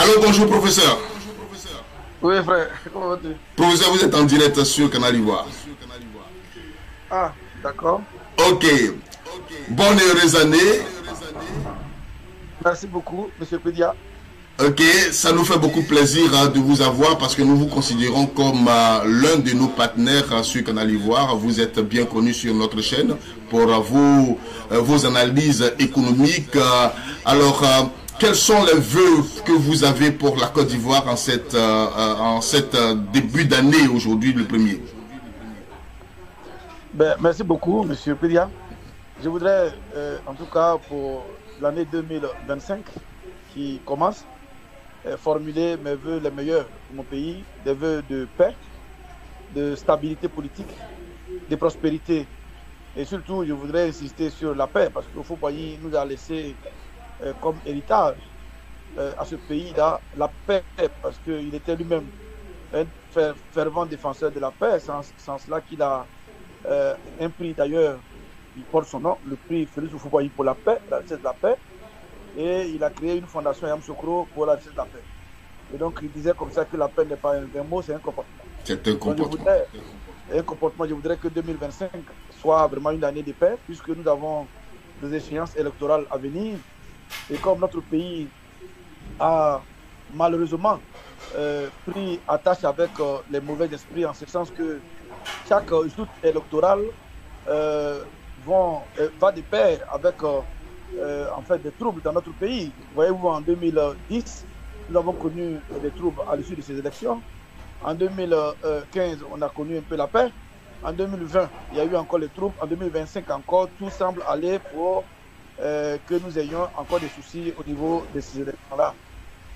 Allô, bonjour professeur. Oui, frère, comment vas-tu? Professeur, vous êtes en direct sur Canal Ivoire. Ah, d'accord. Ok. Bonne et heureuse année. Merci beaucoup, Monsieur Pédia. Ok, ça nous fait beaucoup plaisir de vous avoir parce que nous vous considérons comme l'un de nos partenaires sur Canal Ivoire. Vous êtes bien connu sur notre chaîne pour vos analyses économiques. Alors, quels sont les vœux que vous avez pour la Côte d'Ivoire en cette début d'année aujourd'hui, le premier? Ben, merci beaucoup, Monsieur Pédia. Je voudrais, en tout cas, pour l'année 2025 qui commence, formuler mes vœux les meilleurs pour mon pays, des vœux de paix, de stabilité politique, de prospérité. Et surtout, je voudrais insister sur la paix, parce que Houphouët-Boigny nous a laissé comme héritage à ce pays-là la paix, parce qu'il était lui-même un fervent défenseur de la paix, sans cela qu'il a un prix d'ailleurs, il porte son nom, le prix Félix Houphouët-Boigny pour la paix, la richesse de la paix. Et il a créé une fondation Yamoussoukro pour la richesse de la paix. Et donc il disait comme ça que la paix n'est pas un mot, c'est un comportement. C'est un comportement. Je voudrais que 2025 soit vraiment une année de paix, puisque nous avons des échéances électorales à venir. Et comme notre pays a malheureusement pris attache avec les mauvais esprits, en ce sens que chaque joute électorale va de pair avec en fait des troubles dans notre pays. Voyez-vous, en 2010, nous avons connu des troubles à l'issue de ces élections. En 2015, on a connu un peu la paix. En 2020, il y a eu encore les troubles. En 2025 encore, tout semble aller pour que nous ayons encore des soucis au niveau de ces élections-là.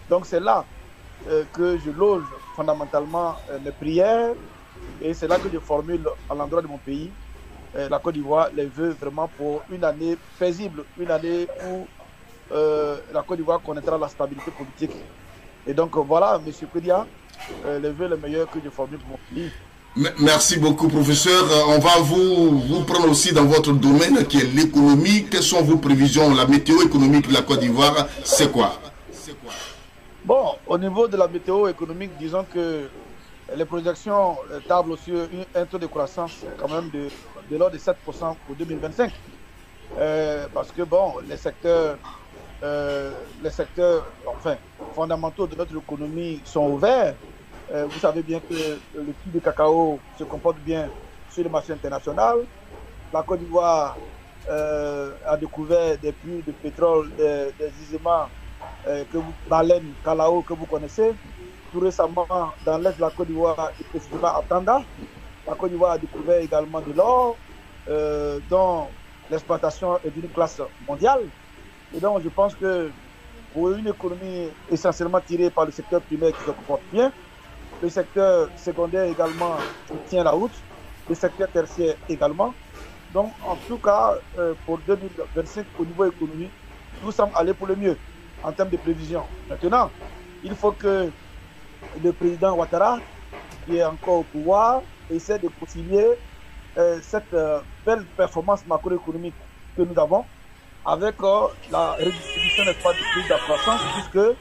Donc c'est là que je loge fondamentalement mes prières et c'est là que je formule à l'endroit de mon pays, la Côte d'Ivoire, les vœux vraiment pour une année paisible, une année où la Côte d'Ivoire connaîtra la stabilité politique. Et donc voilà, M. Pédia, les vœux les meilleurs que je formule pour mon pays. Merci beaucoup, professeur. On va vous prendre aussi dans votre domaine qui est l'économie. Quelles sont vos prévisions? La météo économique de la Côte d'Ivoire, c'est quoi? Bon, au niveau de la météo économique, disons que les projections tablent sur un taux de croissance quand même de l'ordre de 7% pour 2025. Parce que bon, les secteurs enfin, fondamentaux de notre économie sont ouverts. Vous savez bien que le prix du cacao se comporte bien sur le marché international. La Côte d'Ivoire a découvert des puits de pétrole, des gisements baleines, Calao que vous connaissez. Tout récemment, dans l'est de la Côte d'Ivoire, et précisément à Tanda, la Côte d'Ivoire a découvert également de l'or, dont l'exploitation est d'une classe mondiale. Et donc, je pense que pour une économie essentiellement tirée par le secteur primaire qui se comporte bien, le secteur secondaire également qui tient la route, le secteur tertiaire également. Donc, en tout cas, pour 2025, au niveau économique, tout semble aller pour le mieux en termes de prévision. Maintenant, il faut que le président Ouattara, qui est encore au pouvoir, essaie de concilier cette belle performance macroéconomique que nous avons avec la redistribution des de la croissance, puisque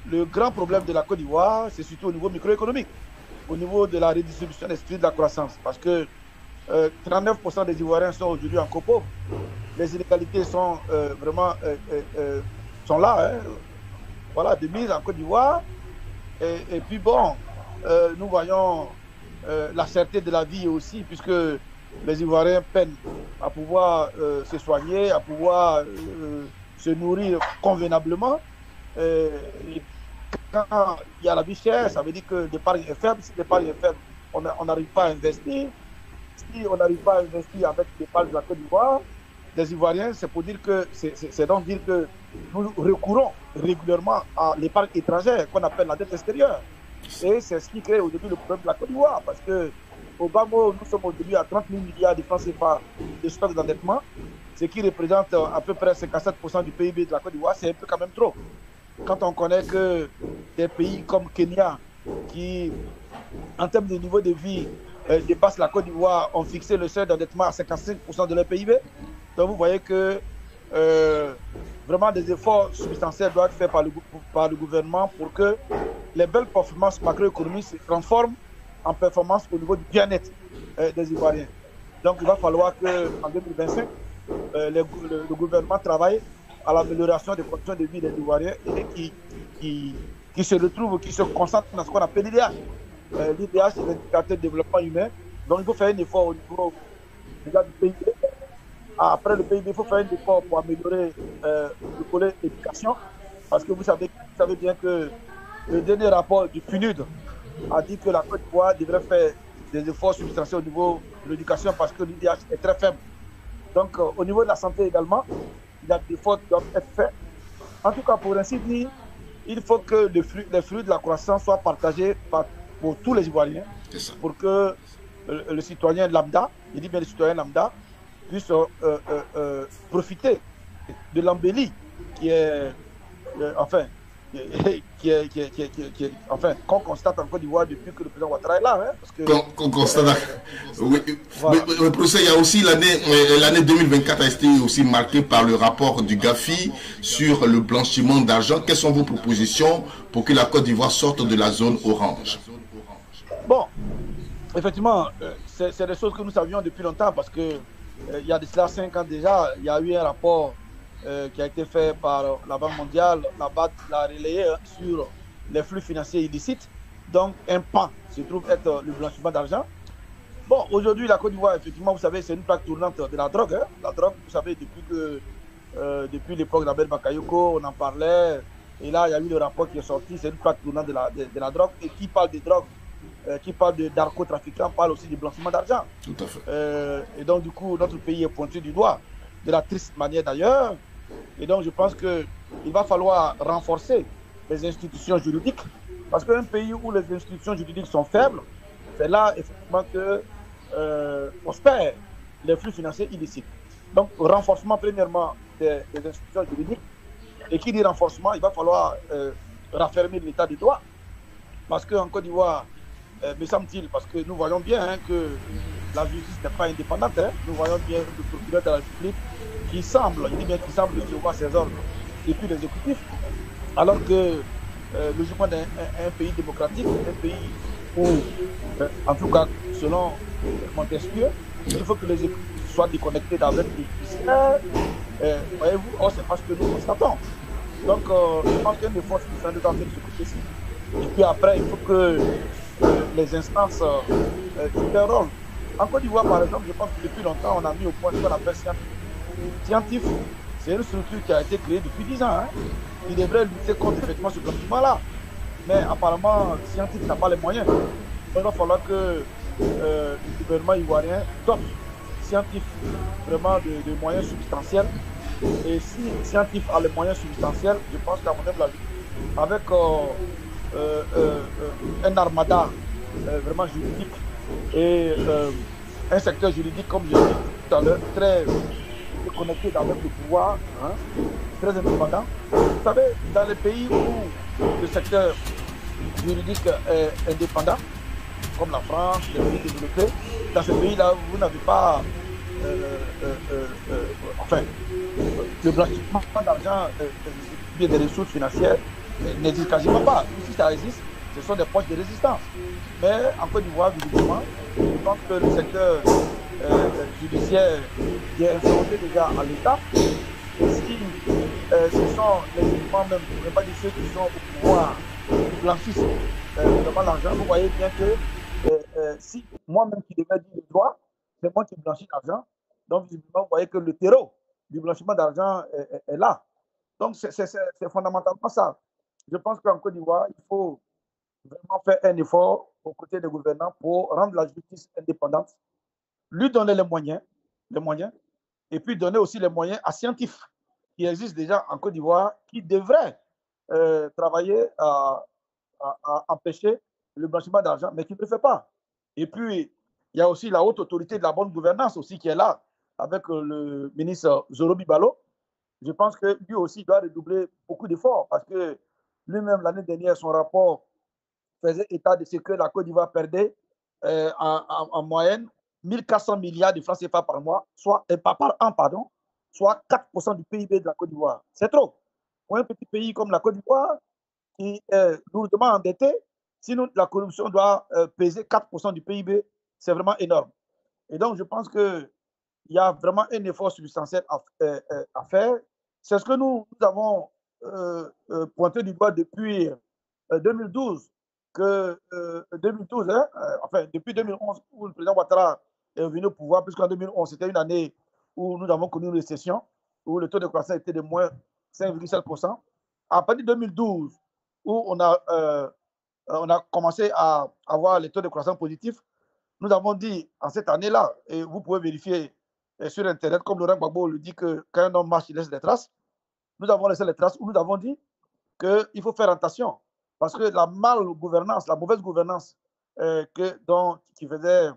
le grand problème de la Côte d'Ivoire, c'est surtout au niveau microéconomique, au niveau de la redistribution des de la croissance, parce que 39% des Ivoiriens sont aujourd'hui encore pauvres. Les inégalités sont vraiment sont là, hein, voilà, de mise en Côte d'Ivoire. Et puis bon, nous voyons la cherté de la vie aussi, puisque les Ivoiriens peinent à pouvoir se soigner, à pouvoir se nourrir convenablement. Et quand il y a la vie chère, ça veut dire que l'épargne est faible. Si l'épargne est faible, on n'arrive pas à investir. Si on n'arrive pas à investir avec l'épargne de la Côte d'Ivoire, des Ivoiriens, c'est pour dire que c'est donc dire que nous recourons régulièrement à l'épargne étrangère qu'on appelle la dette extérieure. Et c'est ce qui crée aujourd'hui le problème de la Côte d'Ivoire, parce que au bas mot, nous sommes aujourd'hui à 30 000 milliards de francs CFA de stock d'endettement, ce qui représente à peu près 57% du PIB de la Côte d'Ivoire. C'est un peu quand même trop. Quand on connaît que des pays comme Kenya, qui en termes de niveau de vie dépassent la Côte d'Ivoire, ont fixé le seuil d'endettement à 55% de leur PIB. Donc vous voyez que vraiment des efforts substantiels doivent être faits par le gouvernement pour que les belles performances macroéconomiques se transforment en performances au niveau du bien-être des Ivoiriens. Donc, il va falloir qu'en 2025, le gouvernement travaille à l'amélioration des conditions de vie des Ivoiriens et qui se retrouvent, qui se concentrent dans ce qu'on appelle l'IDH. L'IDH, c'est l'indicateur de développement humain. Donc, il faut faire un effort au niveau déjà du PIB. Après le PIB, il faut faire un effort pour améliorer le volet éducation. Parce que vous savez bien que le dernier rapport du PNUD a dit que la Côte d'Ivoire devrait faire des efforts substantiels au niveau de l'éducation parce que l'IDH est très faible. Donc, au niveau de la santé également, il y a des efforts qui doivent être faits. En tout cas, pour ainsi dire, il faut que les fruits de la croissance soient partagés pour tous les Ivoiriens, pour que le citoyen lambda, je dis bien le citoyen lambda, puisse profiter de l'embellie qui est, enfin, qu'on constate en Côte d'Ivoire depuis que le président Ouattara est là. Hein, qu'on constate. Oui. Voilà. Mais professeur, il y a aussi l'année 2024 a été aussi marquée par le rapport du GAFI sur le blanchiment d'argent. Quelles sont vos propositions pour que la Côte d'Ivoire sorte de la zone orange? Bon, effectivement, c'est des choses que nous savions depuis longtemps parce que il y a de cela 5 ans déjà, il y a eu un rapport qui a été fait par la Banque mondiale. La BAD l'a relayé sur les flux financiers illicites. Donc, un pan se trouve être le blanchiment d'argent. Bon, aujourd'hui, la Côte d'Ivoire, effectivement, vous savez, c'est une plaque tournante de la drogue. Hein. La drogue, vous savez, depuis l'époque d'Abel Bakayoko, on en parlait. Et là, il y a eu le rapport qui est sorti, c'est une plaque tournante de la drogue. Et qui parle de drogue, qui parle de narcotrafiquants, parle aussi du blanchiment d'argent. Tout à fait. Et donc, du coup, notre pays est pointé du doigt, de la triste manière d'ailleurs. Et donc, je pense qu'il va falloir renforcer les institutions juridiques, parce qu'un pays où les institutions juridiques sont faibles, c'est là, effectivement, que prospèrent les flux financiers illicites. Donc, renforcement, premièrement, des institutions juridiques. Et qui dit renforcement, il va falloir raffermir l'état de droit. Parce qu'en Côte d'Ivoire, me semble-t-il, parce que nous voyons bien hein, que la justice n'est pas indépendante. Hein. Nous voyons bien le procureur de la République qui semble, il dit bien qu'il semble recevoir ses ordres depuis l'exécutif, alors que logiquement un pays démocratique, un pays où, en tout cas, selon Montesquieu, il faut que les exécutifs soient déconnectés d'avec le judiciaire. Voyez-vous, or c'est parce que nous constatons. Donc, je pense qu'il y a une force qui sont de ce côté-ci. Et puis après, il faut que les instances jouent leur rôle. En Côte d'Ivoire, par exemple, je pense que depuis longtemps, on a mis au point ce qu'on appelle Scientif. C'est une structure qui a été créée depuis 10 ans. Hein. Il devrait lutter contre effectivement ce blanchiment-là. Mais apparemment, Scientif n'a pas les moyens. Donc, il va falloir que le gouvernement ivoirien dote Scientif vraiment de moyens substantiels. Et si Scientif a les moyens substantiels, je pense qu'à mon avis, avec un armada vraiment juridique et un secteur juridique, comme je l'ai dit tout à l'heure, très connecté avec le pouvoir, hein, très indépendant. Vous savez, dans les pays où le secteur juridique est indépendant, comme la France, les pays développés, dans ces pays-là, vous n'avez pas le blanchiment d'argent, bien des ressources financières, n'existe quasiment pas. Si ça existe, ce sont des poches de résistance. Mais en Côte d'Ivoire, visiblement, je pense que le secteur judiciaire est influencé déjà à l'État. Et si ce sont les éléments même, je ne vais pas dire ceux qui sont au pouvoir, qui blanchissent vraiment l'argent, vous voyez bien que si moi-même qui devais dire le droit, c'est moi qui blanchis l'argent. Donc, visiblement, vous voyez que le terreau du blanchiment d'argent est là. Donc, c'est fondamentalement ça. Je pense qu'en Côte d'Ivoire, il faut vraiment faire un effort aux côtés des gouvernants pour rendre la justice indépendante, lui donner les moyens, et puis donner aussi les moyens à scientifiques qui existent déjà en Côte d'Ivoire, qui devraient travailler à empêcher le blanchiment d'argent, mais qui ne le fait pas. Et puis, il y a aussi la haute autorité de la bonne gouvernance aussi qui est là, avec le ministre Zorobi Balo. Je pense que lui aussi doit redoubler beaucoup d'efforts parce que lui-même, l'année dernière, son rapport faisait état de ce que la Côte d'Ivoire perdait en moyenne 1400 milliards de francs CFA par mois, par an, pardon, soit 4% du PIB de la Côte d'Ivoire. C'est trop. Pour un petit pays comme la Côte d'Ivoire, qui est lourdement endetté, sinon la corruption doit peser 4% du PIB, c'est vraiment énorme. Et donc, je pense qu'il y a vraiment un effort substantiel à faire. C'est ce que nous avons pointé du doigt depuis 2012, que 2012, hein, enfin depuis 2011, où le président Ouattara est venu au pouvoir, puisqu'en 2011, c'était une année où nous avons connu une récession, où le taux de croissance était de moins 5,7%. À partir de 2012, où on a commencé à avoir les taux de croissance positifs, nous avons dit en cette année-là, et vous pouvez vérifier sur Internet, comme Laurent Gbagbo le dit, que quand un homme marche, il laisse des traces. Nous avons laissé les traces où nous avons dit qu'il faut faire attention. Parce que la mal-gouvernance, la mauvaise gouvernance qui faisait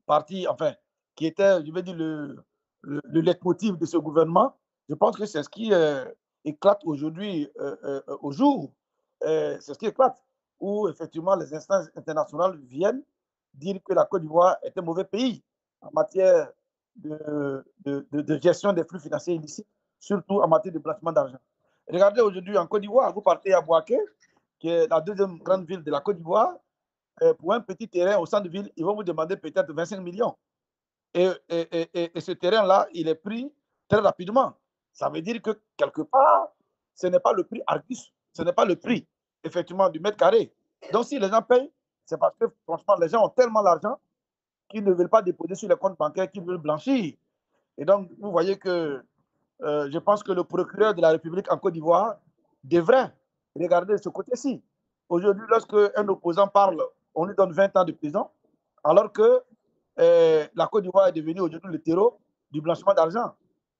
partie, enfin, qui était, je vais dire, le leitmotiv de ce gouvernement, je pense que c'est ce qui éclate aujourd'hui au jour. C'est ce qui éclate, où effectivement les instances internationales viennent dire que la Côte d'Ivoire est un mauvais pays en matière de gestion des flux financiers illicites, surtout en matière de blanchiment d'argent. Regardez aujourd'hui en Côte d'Ivoire, vous partez à Bouaké, qui est la deuxième grande ville de la Côte d'Ivoire, pour un petit terrain au centre-ville, ils vont vous demander peut-être 25 millions. Et ce terrain-là, il est pris très rapidement. Ça veut dire que quelque part, ce n'est pas le prix Argus, ce n'est pas le prix, effectivement, du mètre carré. Donc, si les gens payent, c'est parce que, franchement, les gens ont tellement d'argent qu'ils ne veulent pas déposer sur les comptes bancaires, qu'ils veulent blanchir. Et donc, vous voyez que je pense que le procureur de la République en Côte d'Ivoire devrait regarder ce côté-ci. Aujourd'hui, lorsque un opposant parle, on lui donne 20 ans de prison, alors que la Côte d'Ivoire est devenue aujourd'hui le terreau du blanchiment d'argent.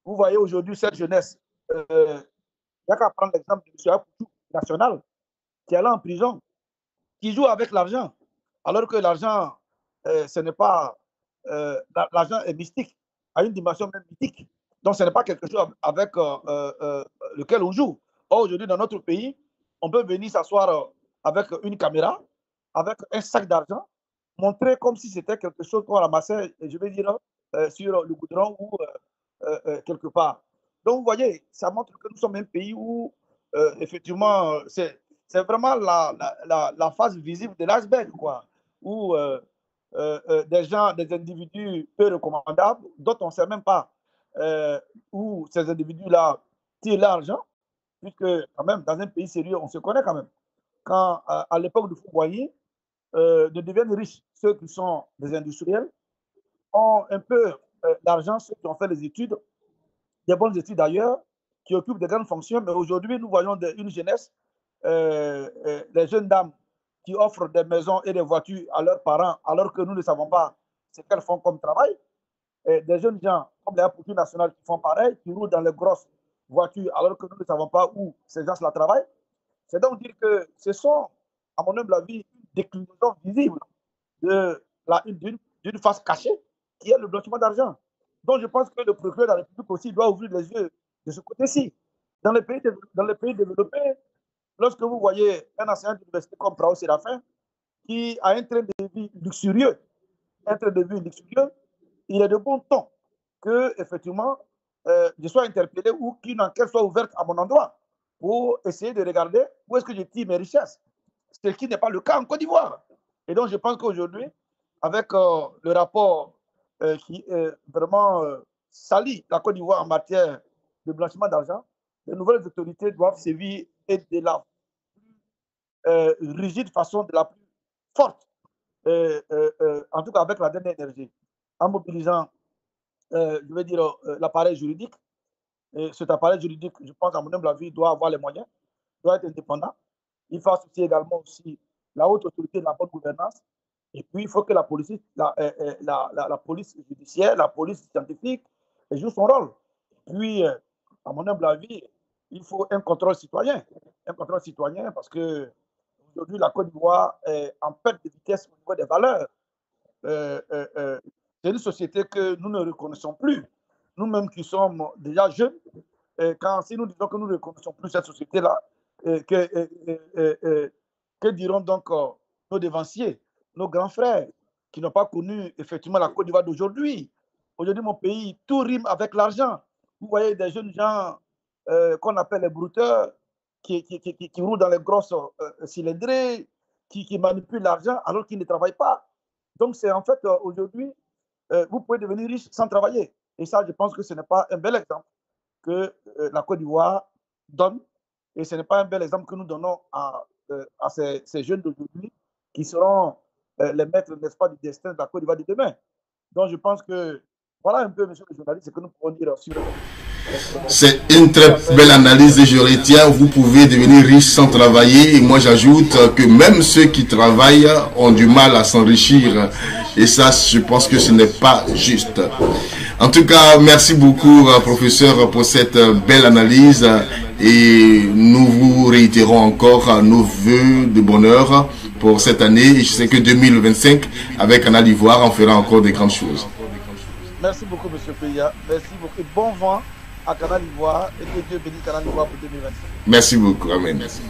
Vous voyez aujourd'hui cette jeunesse, il n'y a qu'à prendre l'exemple de M. Apoutou, national, qui est là en prison, qui joue avec l'argent, alors que l'argent, ce n'est pas. L'argent est mystique, a une dimension même mythique. Donc, ce n'est pas quelque chose avec lequel on joue. Or, aujourd'hui, dans notre pays, on peut venir s'asseoir avec une caméra, avec un sac d'argent, montrer comme si c'était quelque chose qu'on ramassait, je vais dire, sur le goudron ou quelque part. Donc, vous voyez, ça montre que nous sommes un pays où, effectivement, c'est vraiment la face visible de l'iceberg, quoi. Où des gens, des individus peu recommandables, dont on ne sait même pas où ces individus-là tirent l'argent, puisque quand même, dans un pays sérieux, on se connaît quand même. Quand, à l'époque de Fouboyer, de deviennent riches ceux qui sont des industriels, ont un peu d'argent ceux qui ont fait les études, des bonnes études d'ailleurs, qui occupent de grandes fonctions, mais aujourd'hui, nous voyons une jeunesse, des jeunes dames qui offrent des maisons et des voitures à leurs parents, alors que nous ne savons pas ce qu'elles font comme travail. Et des jeunes gens comme les Apoutis nationales qui font pareil, qui roulent dans les grosses voitures, alors que nous ne savons pas où ces gens-là travaillent. C'est donc dire que ce sont, à mon humble avis, une déclinaison visible d'une face cachée qui est le blanchiment d'argent. Donc je pense que le procureur de la République aussi doit ouvrir les yeux de ce côté-ci. Dans les pays développés, lorsque vous voyez un enseignant d'université comme Prao Séraphin, qui a un train de vie luxurieux, il est de bon ton que, effectivement, je sois interpellé ou qu'une enquête soit ouverte à mon endroit pour essayer de regarder où est-ce que je tire mes richesses. Ce qui n'est pas le cas en Côte d'Ivoire. Et donc, je pense qu'aujourd'hui, avec le rapport qui vraiment salit la Côte d'Ivoire en matière de blanchiment d'argent, les nouvelles autorités doivent sévir et de la plus rigide façon, de la plus forte, en tout cas avec la dernière énergie, en mobilisant, je vais dire, l'appareil juridique. Et cet appareil juridique, je pense, à mon humble avis, doit avoir les moyens, doit être indépendant. Il faut associer également aussi la haute autorité de la bonne gouvernance. Et puis, il faut que la police judiciaire, la police scientifique joue son rôle. Puis, à mon humble avis, il faut un contrôle citoyen. Un contrôle citoyen parce que aujourd'hui, la Côte d'Ivoire est en perte de vitesse au niveau des valeurs. C'est une société que nous ne reconnaissons plus. Nous-mêmes qui sommes déjà jeunes, si nous disons que nous ne reconnaissons plus cette société-là, que diront donc nos devanciers, nos grands frères, qui n'ont pas connu effectivement la Côte d'Ivoire d'aujourd'hui? Aujourd'hui, mon pays, tout rime avec l'argent. vous voyez des jeunes gens qu'on appelle les brouteurs, qui roulent dans les grosses cylindrées, qui manipulent l'argent alors qu'ils ne travaillent pas. Donc, c'est en fait, aujourd'hui, vous pouvez devenir riche sans travailler. Et ça, je pense que ce n'est pas un bel exemple que la Côte d'Ivoire donne. Et ce n'est pas un bel exemple que nous donnons à ces jeunes d'aujourd'hui qui seront les maîtres, n'est-ce pas, du destin de la Côte d'Ivoire de demain. Donc, je pense que, voilà un peu, monsieur le journaliste, ce que nous pouvons dire sur... C'est une très belle analyse et je retiens, vous pouvez devenir riche sans travailler. Et moi, j'ajoute que même ceux qui travaillent ont du mal à s'enrichir. Et ça, je pense que ce n'est pas juste. En tout cas, merci beaucoup, professeur, pour cette belle analyse. Et nous vous réitérons encore nos vœux de bonheur pour cette année. Et je sais que 2025, avec Canal d'Ivoire, on fera encore des grandes choses. Merci beaucoup, monsieur Peya. Merci beaucoup. Et bon vent à Canal d'Ivoire et que Dieu bénisse Canal d'Ivoire pour 2025. Merci beaucoup. Amen. Merci.